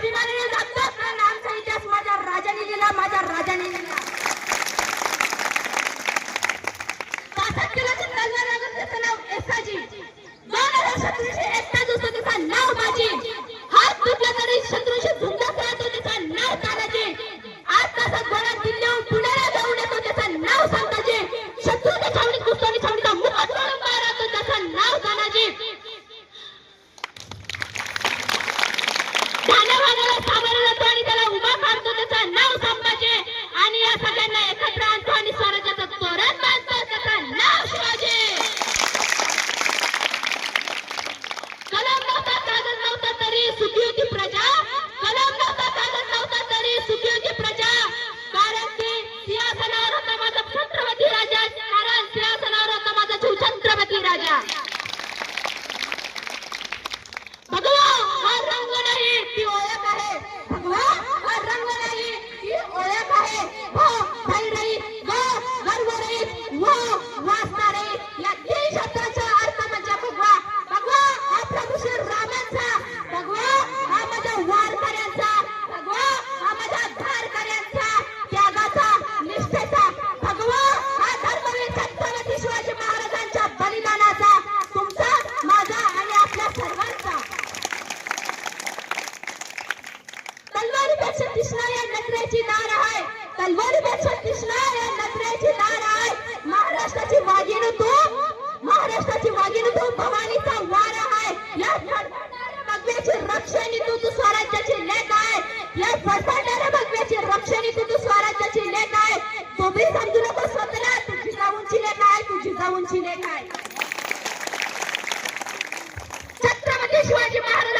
अभिमानाने जगतात कारण आमचा इतिहास माझ्या राजाने लिहिला, माझ्या राजाने लिहिला. 65 किलोची तलवार लागून त्याचं नाव एसाजी. 2000 शत्रूशी एकटाच असतो त्याचं नाव बाजी. हात तुटला तरी शत्रूशी झुंजत राहतो त्याचं नाव तानाजी. 8 तासात गोळा दिल्लीहून पुण्याला जाऊन येतो त्याचं नाव संताजी. शत्रूच्या छावणीत घुसतो आणि छावणीचा मुखच तोडून बाहेर राहतो त्याचं नाव तानाजी. धान्यवानाला सामोरं जातो आणि त्याला उभा काढतो त्याचं नाव संभाजी. आणि या सगळ्यांना एकत्र आणतो आणि स्वराज्याचं तोरण बांधतो त्याचं नाव शिवाजी. कलम नव्हता, कागद नव्हता तरी सुखी होती प्रजा. कलम नव्हता, कागद नव्हता तरी सुखी होती प्रजा. कारण की सिंहासनावर होता माझा छत्रपती राजा. कारण सिंहासनावर होता माझा जीव छत्रपती राजा. भगवा हा रंग नाही ती ओळख आहे. भगवा हा रंग नाही ती ओळख आहे. हो भय रहित, ग गर्व रहित, वो वासना रहित या 3 शब्दाचा अर्थ म्हणजे भगवा. भगवा हा प्रभू श्री रामांचा. भगवा हा माझ्या वारकऱ्यांचा. भगवा हा माझ्या धारकऱ्यांचा त्यागाचा, निष्ठेचा. भगवा हा धर्मवीर छत्रपती शिवाजी महाराजांच्या बलिदानाचा, तुमचा, माझा आणि आपल्या सर्वांचा. तलवारीपेक्षा तीक्ष्ण या नजरेची धार आहे. तलवारीपेक्षा तीक्ष्ण या नजरेची धार आहे. महाराष्ट्राची वाघीण तू, महाराष्ट्राची वाघीण तू, भवानीचा वार आहे. या फडफडणाऱ्या भगव्याची रक्षणी तू, तू स्वराज्याची लेक आहे. या फडफडणाऱ्या भगव्याची रक्षणी तू, तू स्वराज्याची लेक आहे. तुम्ही समजू नको स्वतःला, तू जिजाऊंची लेक आहे, तू जिजाऊंची लेक आहे. छत्रपती शिवाजी महाराज